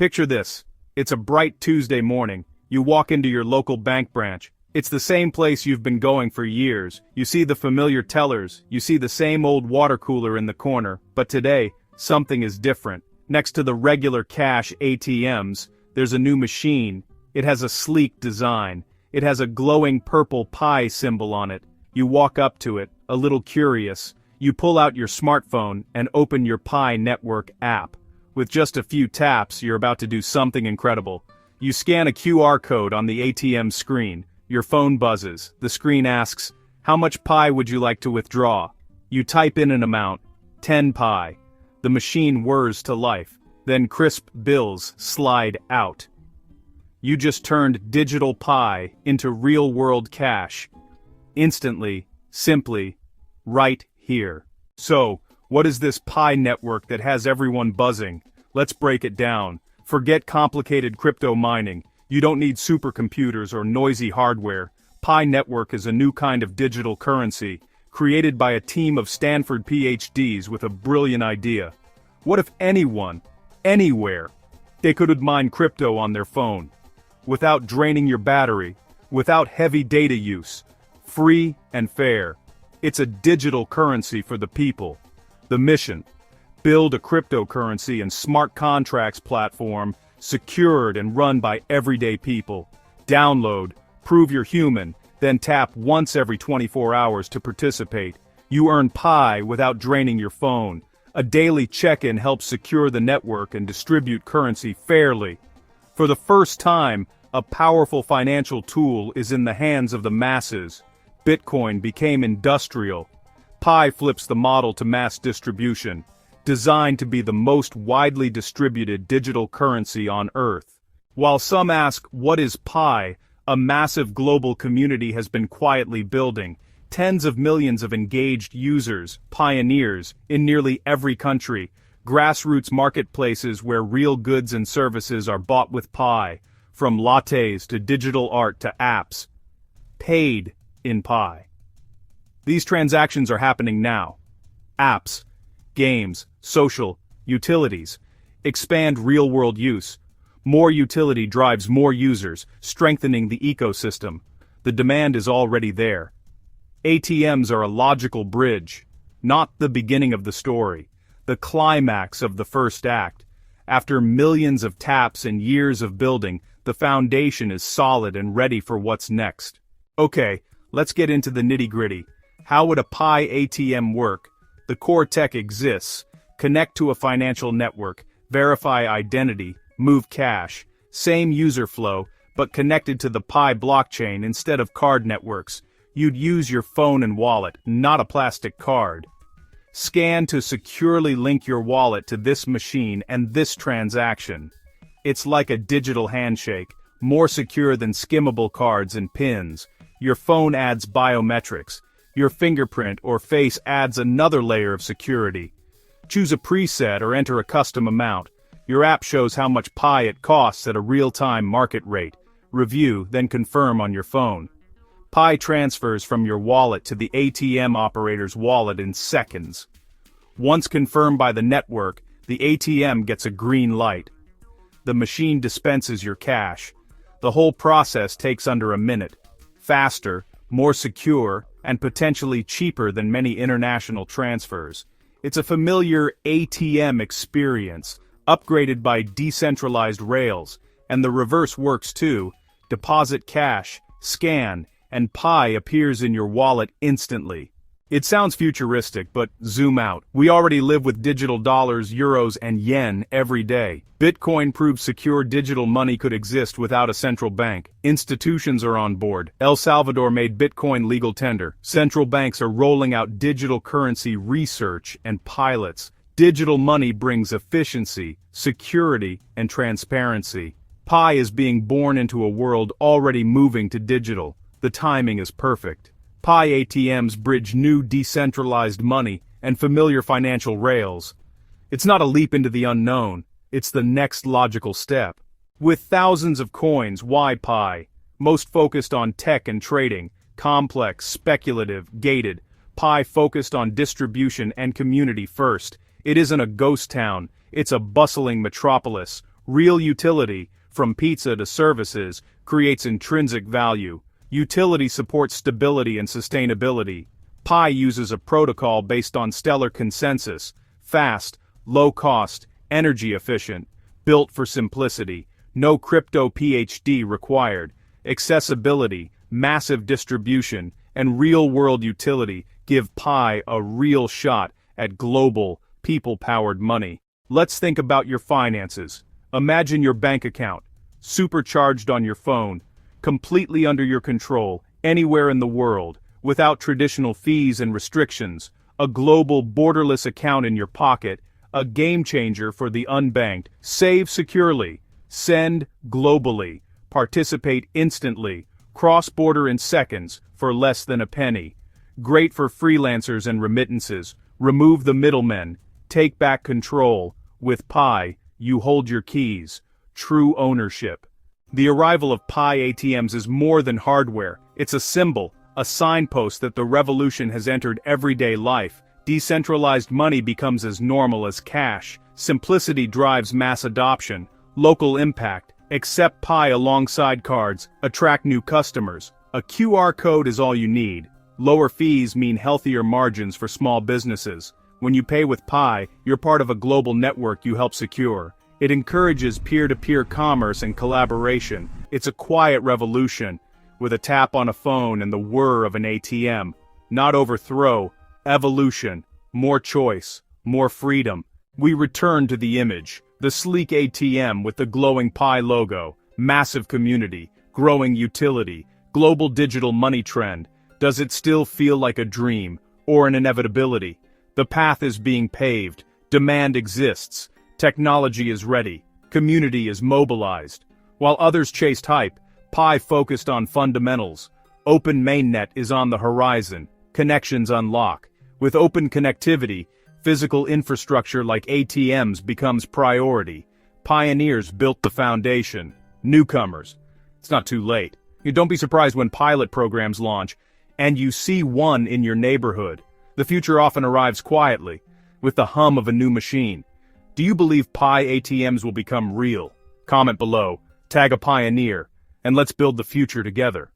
Picture this. It's a bright Tuesday morning. You walk into your local bank branch. It's the same place you've been going for years. You see the familiar tellers, you see the same old water cooler in the corner, but today, something is different. Next to the regular cash ATMs, there's a new machine. It has a sleek design. It has a glowing purple Pi symbol on it. You walk up to it, a little curious. You pull out your smartphone and open your Pi network app. With just a few taps, you're about to do something incredible. You scan a QR code on the ATM screen. Your phone buzzes. The screen asks, "How much Pi would you like to withdraw?" You type in an amount, 10 Pi. The machine whirs to life. Then crisp bills slide out. You just turned digital Pi into real-world cash. Instantly, simply, right here. So, what is this Pi network that has everyone buzzing? Let's break it down. Forget complicated crypto mining. You don't need supercomputers or noisy hardware. Pi network is a new kind of digital currency, created by a team of Stanford PhDs with a brilliant idea. What if anyone, anywhere, they could mine crypto on their phone, without draining your battery, without heavy data use, free and fair? It's a digital currency for the people. The mission: build a cryptocurrency and smart contracts platform secured and run by everyday people. Download, prove you're human, then tap once every 24 hours to participate. You earn Pi without draining your phone. A daily check-in helps secure the network and distribute currency fairly. For the first time, a powerful financial tool is in the hands of the masses. Bitcoin became industrial. Pi flips the model to mass distribution, designed to be the most widely distributed digital currency on Earth. While some ask, what is Pi? A massive global community has been quietly building. Tens of millions of engaged users, pioneers, in nearly every country. Grassroots marketplaces where real goods and services are bought with Pi, from lattes to digital art to apps. Paid in Pi. These transactions are happening now. Apps, games, social, utilities. Expand real-world use. More utility drives more users, strengthening the ecosystem. The demand is already there. ATMs are a logical bridge, not the beginning of the story, the climax of the first act. After millions of taps and years of building, the foundation is solid and ready for what's next. Okay, let's get into the nitty-gritty. How would a Pi ATM work? The core tech exists. Connect to a financial network, verify identity, move cash. Same user flow, but connected to the Pi blockchain instead of card networks. You'd use your phone and wallet, not a plastic card. Scan to securely link your wallet to this machine and this transaction. It's like a digital handshake, more secure than skimmable cards and pins. Your phone adds biometrics. Your fingerprint or face adds another layer of security. Choose a preset or enter a custom amount. Your app shows how much Pi it costs at a real-time market rate. Review, then confirm on your phone. Pi transfers from your wallet to the ATM operator's wallet in seconds. Once confirmed by the network, the ATM gets a green light. The machine dispenses your cash. The whole process takes under a minute. Faster, more secure, and potentially cheaper than many international transfers. It's a familiar ATM experience, upgraded by decentralized rails, and the reverse works too. Deposit cash, scan, and Pi appears in your wallet instantly. It sounds futuristic, but zoom out. We already live with digital dollars, euros, and yen every day. Bitcoin proves secure digital money could exist without a central bank. Institutions are on board. El Salvador made Bitcoin legal tender. Central banks are rolling out digital currency research and pilots. Digital money brings efficiency, security, and transparency. Pi is being born into a world already moving to digital. The timing is perfect. Pi ATMs bridge new decentralized money and familiar financial rails. It's not a leap into the unknown, it's the next logical step. With thousands of coins, why Pi? Most focused on tech and trading, complex, speculative, gated. Pi focused on distribution and community first. It isn't a ghost town, it's a bustling metropolis, Real utility, from pizza to services, creates intrinsic value. Utility supports stability and sustainability. Pi uses a protocol based on stellar consensus, fast, low cost, energy efficient, built for simplicity, no crypto PhD required. Accessibility, massive distribution, and real-world utility give Pi a real shot at global, people-powered money. Let's think about your finances. Imagine your bank account, supercharged on your phone, completely under your control, anywhere in the world, without traditional fees and restrictions, a global borderless account in your pocket, a game changer for the unbanked. Save securely, send globally, participate instantly, cross-border in seconds for less than a penny. Great for freelancers and remittances. Remove the middlemen, take back control. With Pi, you hold your keys. True ownership. The arrival of Pi ATMs is more than hardware. It's a symbol, a signpost that the revolution has entered everyday life. Decentralized money becomes as normal as cash. Simplicity drives mass adoption. Local impact. Accept Pi alongside cards. Attract new customers. A QR code is all you need. Lower fees mean healthier margins for small businesses. When you pay with Pi, you're part of a global network you help secure. It encourages peer-to-peer commerce and collaboration. It's a quiet revolution, with a tap on a phone and the whir of an ATM. Not overthrow, evolution, more choice, more freedom. We return to the image, the sleek ATM with the glowing Pi logo, massive community, growing utility, global digital money trend. Does it still feel like a dream, or an inevitability? The path is being paved, demand exists, technology is ready, community is mobilized. While others chased hype, Pi focused on fundamentals. Open mainnet is on the horizon, connections unlock. With open connectivity, physical infrastructure like ATMs becomes priority. Pioneers built the foundation. Newcomers. It's not too late. Don't be surprised when pilot programs launch, and you see one in your neighborhood. The future often arrives quietly, with the hum of a new machine. Do you believe Pi ATMs will become real? Comment below, tag a pioneer, and let's build the future together.